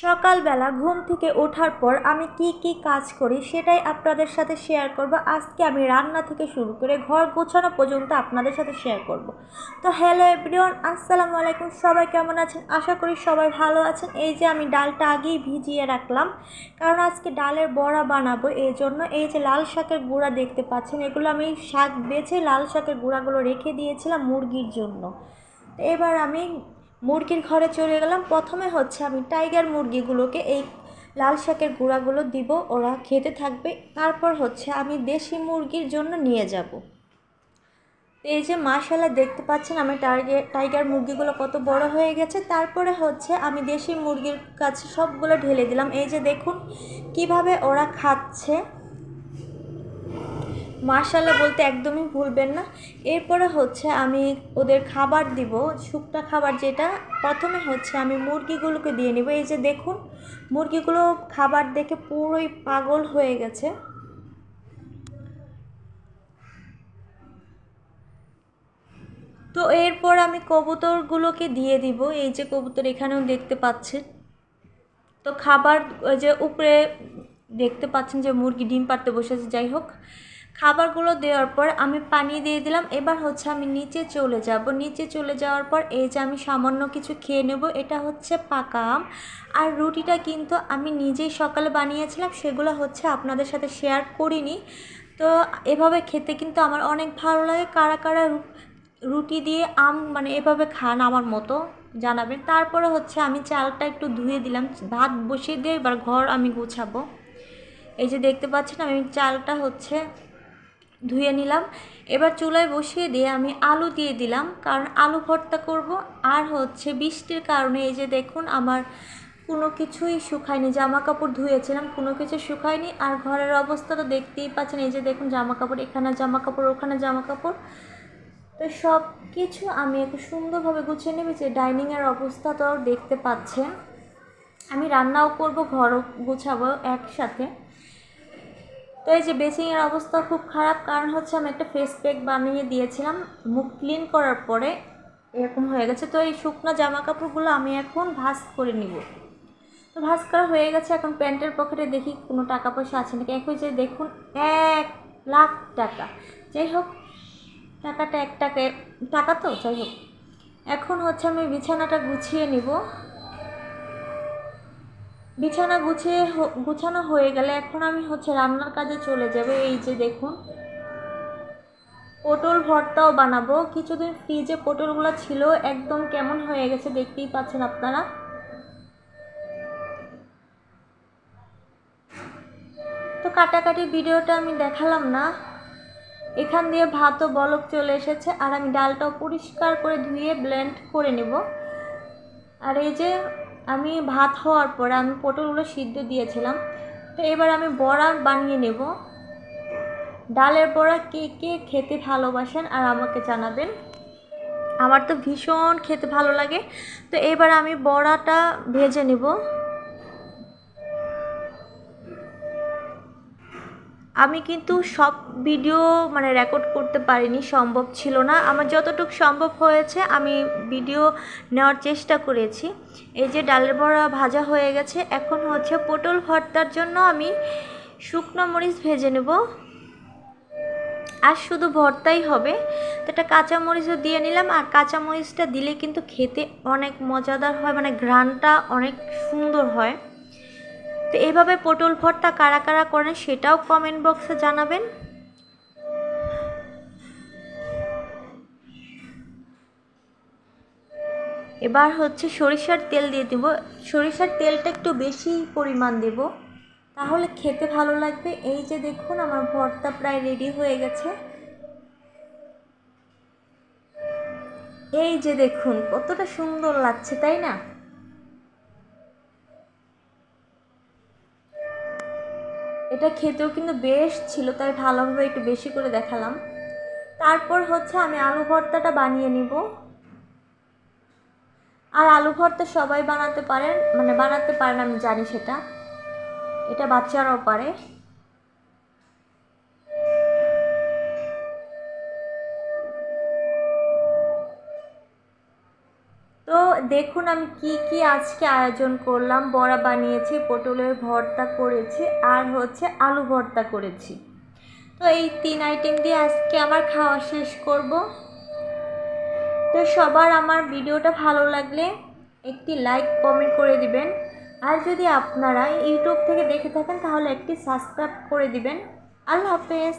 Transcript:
সকালবেলা ঘুম থেকে ওঠার পর আমি কি কাজ করি সেটাই আপনাদের সাথে শেয়ার করব। আজকে আমি রান্না থেকে শুরু করে ঘর গোছানো পর্যন্ত আপনাদের সাথে শেয়ার করব। তো হ্যালো এভরিওয়ান, আসসালামু আলাইকুম। সবাই কেমন আছেন? আশা করি সবাই ভালো আছেন। এই যে আমি ডালটা আগেই ভিজিয়ে রাখলাম, কারণ আজকে ডালের বড়া বানাবো। এই জন্য এই যে লাল শাকের গুঁড়া দেখতে পাচ্ছেন, এগুলো আমি শাক বেছে লাল শাকের গুঁড়াগুলো রেখে দিয়েছিলাম মুরগির জন্য। এবার আমি মুরগির ঘরে চলে গেলাম। প্রথমে হচ্ছে আমি টাইগার মুরগিগুলোকে এই লাল শাকের গুঁড়াগুলো দিব, ওরা খেতে থাকবে। তারপর হচ্ছে আমি দেশি মুরগির জন্য নিয়ে যাব। এই যে মাশাআল্লাহ দেখতে পাচ্ছেন আমি টাইগার মুরগিগুলো কত বড় হয়ে গেছে। তারপরে হচ্ছে আমি দেশি মুরগির কাছে সবগুলো ঢেলে দিলাম। এই যে দেখুন কিভাবে ওরা খাচ্ছে, মাশাআল্লাহ বলতে একদমই ভুলবেন না। এরপরে হচ্ছে আমি ওদের খাবার দিব, শুকনা খাবার যেটা। প্রথমে হচ্ছে আমি মুরগিগুলোকে দিয়ে নেব। এই যে দেখুন মুরগিগুলো খাবার দেখে পুরোই পাগল হয়ে গেছে। তো এরপর আমি কবুতরগুলোকে দিয়ে দিব। এই যে কবুতর এখানেও দেখতে পাচ্ছেন। তো খাবার ওই যে উপরে দেখতে পাচ্ছেন যে মুরগি ডিম পাড়তে বসেছে। যাই হোক, খাবারগুলো দেওয়ার পর আমি পানি দিয়ে দিলাম। এবার হচ্ছে আমি নিচে চলে যাব। নিচে চলে যাওয়ার পর এই যে আমি সামান্য কিছু খেয়ে নেব। এটা হচ্ছে পাকা আম। আর রুটিটা কিন্তু আমি নিজেই সকালে বানিয়েছিলাম, সেগুলো হচ্ছে আপনাদের সাথে শেয়ার করিনি। তো এভাবে খেতে কিন্তু আমার অনেক ভালো লাগে। কারা কারা রুটি দিয়ে আম মানে এভাবে খান আমার মতো জানাবেন। তারপরে হচ্ছে আমি চালটা একটু ধুয়ে দিলাম, ভাত বসিয়ে দিয়ে এবার ঘর আমি গুছাবো। এই যে দেখতে পাচ্ছেন আমি চালটা হচ্ছে ধুয়ে নিলাম। এবার চুলায় বসিয়ে দিয়ে আমি আলু দিয়ে দিলাম, কারণ আলু ভর্তা করব। আর হচ্ছে বৃষ্টির কারণে এই যে দেখুন আমার কোনো কিছুই শুকায়নি। জামা কাপড় ধুয়েছিলাম, কোনো কিছু শুকায়নি। আর ঘরের অবস্থা তো দেখতেই পাচ্ছেন। এই যে দেখুন জামা কাপড়, এখানে জামা কাপড়, ওখানে জামা কাপড়। তো সব কিছু আমি একটু সুন্দরভাবে গুছিয়ে নেব। যে ডাইনিংয়ের অবস্থাটাও দেখতে পাচ্ছেন। আমি রান্নাও করব, ঘরও গুছাবো একসাথে। তো এই যে বেসিংয়ের অবস্থা খুব খারাপ, কারণ হচ্ছে আমি একটা ফেস প্যাক বানিয়ে দিয়েছিলাম, মুখ ক্লিন করার পরে এরকম হয়ে গেছে। তো এই শুকনো জামা কাপড়গুলো আমি এখন ভাঁজ করে নিব। তো ভাঁজ করা হয়ে গেছে। এখন প্যান্টের পকেটে দেখি কোনো টাকা পয়সা আছে নাকি। এখন যে দেখুন 1,00,000 টাকা। যাই হোক, টাকাটা টাকা তো যাই হোক। এখন হচ্ছে আমি বিছানাটা গুছিয়ে নিব। বিছানা গুছানো হয়ে গেলে এখন আমি হচ্ছে রান্নার কাজে চলে যাব। এই যে দেখুন পটল ভর্তাও বানাবো। কিছুদিন ফ্রিজে পটলগুলো ছিল, একদম কেমন হয়ে গেছে দেখতেই পাচ্ছেন আপনারা। তো কাটাকাটি ভিডিওটা আমি দেখালাম না। এখান দিয়ে ভাতও বলক চলে এসেছে, আর আমি ডালটাও পরিষ্কার করে ধুয়ে ব্লেন্ড করে নেব। আর এই যে আমি ভাত হওয়ার পরে আমি পটলগুলো সিদ্ধ দিয়েছিলাম। তো এবার আমি বড়া বানিয়ে নেব। ডালের বড়া কে কে খেতে ভালোবাসেন আর আমাকে জানাবেন। আমার তো ভীষণ খেতে ভালো লাগে। তো এবার আমি বড়াটা ভেজে নেব। আমি কিন্তু সব ভিডিও মানে রেকর্ড করতে পারিনি, সম্ভব ছিল না আমার। যতটুকু সম্ভব হয়েছে আমি ভিডিও নেওয়ার চেষ্টা করেছি। এই যে ডালের বড়া ভাজা হয়ে গেছে। এখন হচ্ছে পটল ভর্তার জন্য আমি শুকনো মরিচ ভেজে নেব। আর শুধু ভর্তাই হবে, তো একটা কাঁচামরিচও দিয়ে নিলাম। আর কাঁচামরিচটা দিলে কিন্তু খেতে অনেক মজাদার হয়, মানে ঘ্রাণটা অনেক সুন্দর হয়। তো এইভাবে পটল ভর্তা কারা কারা করেন সেটাও কমেন্ট বক্সে জানাবেন। এবার হচ্ছে সরিষার তেল দিয়ে দেব। সরিষার তেলটা একটু বেশি পরিমাণ দেব, তাহলে খেতে ভালো লাগবে। এই যে দেখুন আমার ভর্তা প্রায় রেডি হয়ে গেছে। এই যে দেখুন কতটা সুন্দর লাগছে, তাই না? এটা খেতেও কিন্তু বেশ ছিল, তাই ভালোভাবে একটু বেশি করে দেখালাম। তারপর হচ্ছে আমি আলু ভর্তাটা বানিয়ে নিব। আর আলু ভর্তা সবাই বানাতে পারেন, মানে বানাতে পারেন আমি জানি সেটা, এটা বাচ্চারাও পারে। তো দেখুন আমি কি আজকে আয়োজন করলাম। বড়া বানিয়েছি, পটলের ভর্তা করেছি, আর হচ্ছে আলু ভর্তা করেছি। তো এই 3 আইটেম দিয়ে আজকে আমার খাওয়া শেষ করব। তো সবার আমার ভিডিওটা ভালো লাগলে একটি লাইক কমেন্ট করে দিবেন, আর যদি আপনারা ইউটিউব থেকে দেখে থাকেন তাহলে একটি সাবস্ক্রাইব করে দিবেন। আল্লাহ হাফেজ।